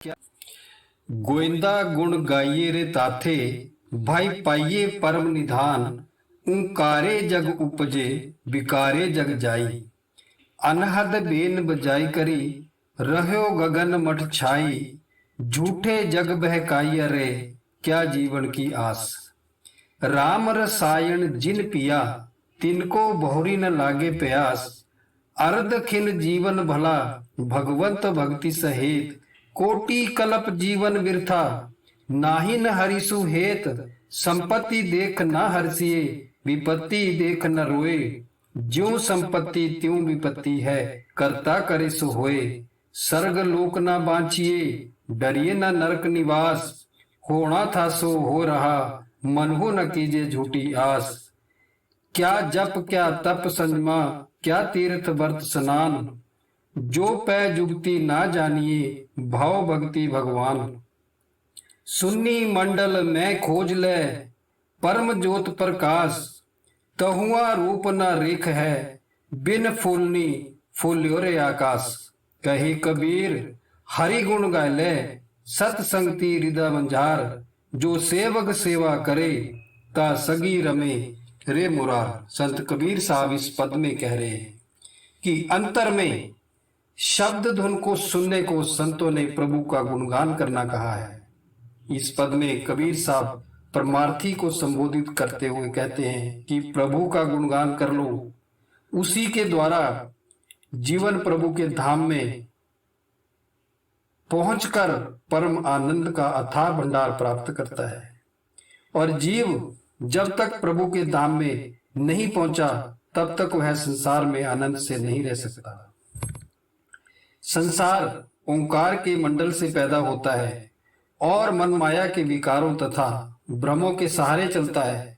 क्या गोविंदा गुण गाइए रे ताथे, भाई पाइये परम निधान। ऊंकारे जग उपजे, विकारे जग जाई। अनहद बेन बजाई करी, रह्यो गगन मठ छाई। झूठे जग बहकाई रे, क्या जीवन की आस। राम रसायन जिन पिया, तिनको बहुरी न लागे प्यास। अर्ध खिन जीवन भला, भगवंत भक्ति सहेत। कोटि कलप जीवन बिरथा, नाहि न हरिसु हेत। संपत्ति देख न हर्षिए, विपत्ति देख न रोए। ज्यों संपत्ति त्यों विपत्ति है, करता करे सो होए। सर्ग लोक न बांचिए, डरिए न नरक निवास। होना था सो हो रहा, मनहु न कीजे झूठी आस। क्या जप क्या तप संयमा, क्या तीर्थ व्रत स्नान। जो पै जुगति ना जानिए, भाव भक्ति भगवान। सुन्नी मंडल में खोज ले, परम ज्योत प्रकाश। तहुआ रूप न रेख है, बिन फूलनी फूल्यो रे आकाश। कहे कबीर हरि गुण गाय ले, सतसंगति हृदय मंझार। जो सेवक सेवा करे, ता सगी रमे रे मुरार। संत कबीर साहब इस पद में कह रहे हैं कि अंतर में शब्द धुन को सुनने को संतों ने प्रभु का गुणगान करना कहा है। इस पद में कबीर साहब परमार्थी को संबोधित करते हुए कहते हैं कि प्रभु का गुणगान कर लो, उसी के द्वारा जीवन प्रभु के धाम में पहुंचकर परम आनंद का अथाह भंडार प्राप्त करता है। और जीव जब तक प्रभु के धाम में नहीं पहुंचा, तब तक वह संसार में आनंद से नहीं रह सकता। संसार ओंकार के मंडल से पैदा होता है और मन माया के विकारों तथा भ्रमों के सहारे चलता है।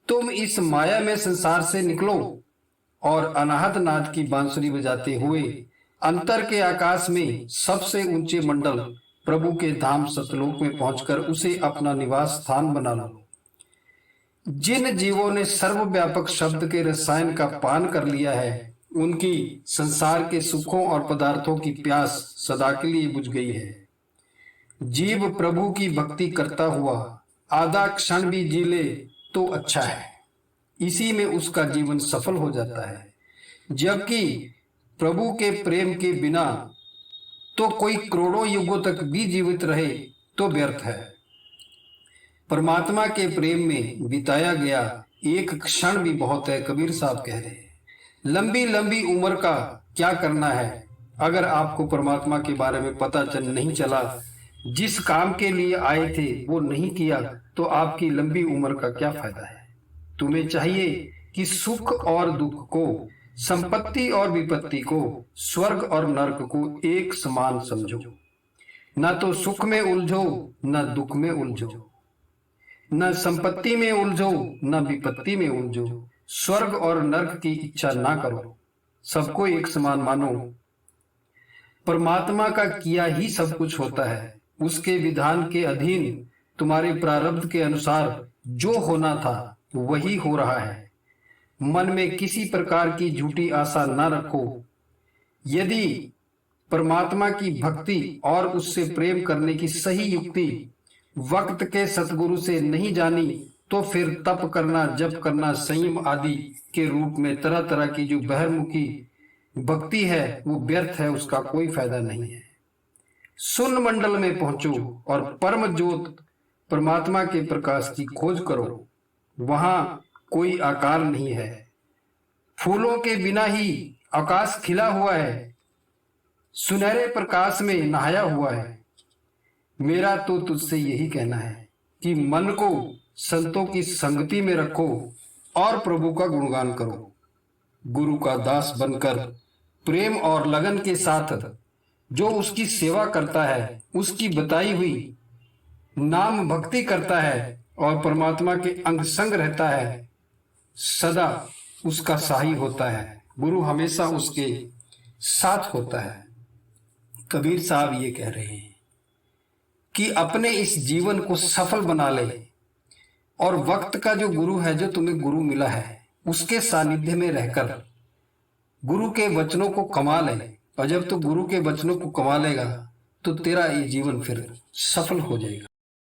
तुम इस माया में संसार से निकलो और अनाहत नाद की बांसुरी बजाते हुए अंतर के आकाश में सबसे ऊंचे मंडल प्रभु के धाम सतलोक में पहुंचकर उसे अपना निवास स्थान बना लो। जिन जीवों ने सर्वव्यापक शब्द के रसायन का पान कर लिया है, उनकी संसार के सुखों और पदार्थों की प्यास सदा के लिए बुझ गई है। जीव प्रभु की भक्ति करता हुआ आधा क्षण भी जी ले तो अच्छा है, इसी में उसका जीवन सफल हो जाता है। जबकि प्रभु के प्रेम के बिना तो कोई करोड़ों युगों तक भी जीवित रहे तो व्यर्थ है। परमात्मा के प्रेम में बिताया गया एक क्षण भी बहुत है, कबीर साहब कह रहे हैं। लंबी लंबी उम्र का क्या करना है, अगर आपको परमात्मा के बारे में पता नहीं चला, जिस काम के लिए आए थे वो नहीं किया, तो आपकी लंबी उम्र का क्या फायदा है। तुम्हें चाहिए कि सुख और दुख को, संपत्ति और विपत्ति को, स्वर्ग और नरक को एक समान समझो। न तो सुख में उलझो, न दुख में उलझो, न संपत्ति में उलझो, न विपत्ति में उलझो। स्वर्ग और नरक की इच्छा ना करो, सबको एक समान मानो। परमात्मा का किया ही सब कुछ होता है, उसके विधान के अधीन तुम्हारे प्रारब्ध के अनुसार जो होना था वही हो रहा है। मन में किसी प्रकार की झूठी आशा ना रखो। यदि परमात्मा की भक्ति और उससे प्रेम करने की सही युक्ति वक्त के सतगुरु से नहीं जानी, तो फिर तप करना, जप करना, संयम आदि के रूप में तरह तरह की जो बहिर्मुखी भक्ति है वो व्यर्थ है, उसका कोई फायदा नहीं है। शून्य मंडल में पहुंचो और परम ज्योत परमात्मा के प्रकाश की खोज करो। वहां कोई आकार नहीं है, फूलों के बिना ही आकाश खिला हुआ है, सुनहरे प्रकाश में नहाया हुआ है। मेरा तो तुझसे यही कहना है कि मन को संतों की संगति में रखो और प्रभु का गुणगान करो। गुरु का दास बनकर प्रेम और लगन के साथ जो उसकी सेवा करता है, उसकी बताई हुई नाम भक्ति करता है और परमात्मा के अंग संग रहता है, सदा उसका सहाई होता है। गुरु हमेशा उसके साथ होता है। कबीर साहब ये कह रहे हैं कि अपने इस जीवन को सफल बना ले और वक्त का जो गुरु है, जो तुम्हें गुरु मिला है, उसके सानिध्य में रहकर गुरु के वचनों को कमा ले। और जब तू गुरु के वचनों को कमा लेगा, तो तेरा ये जीवन फिर सफल हो जाएगा।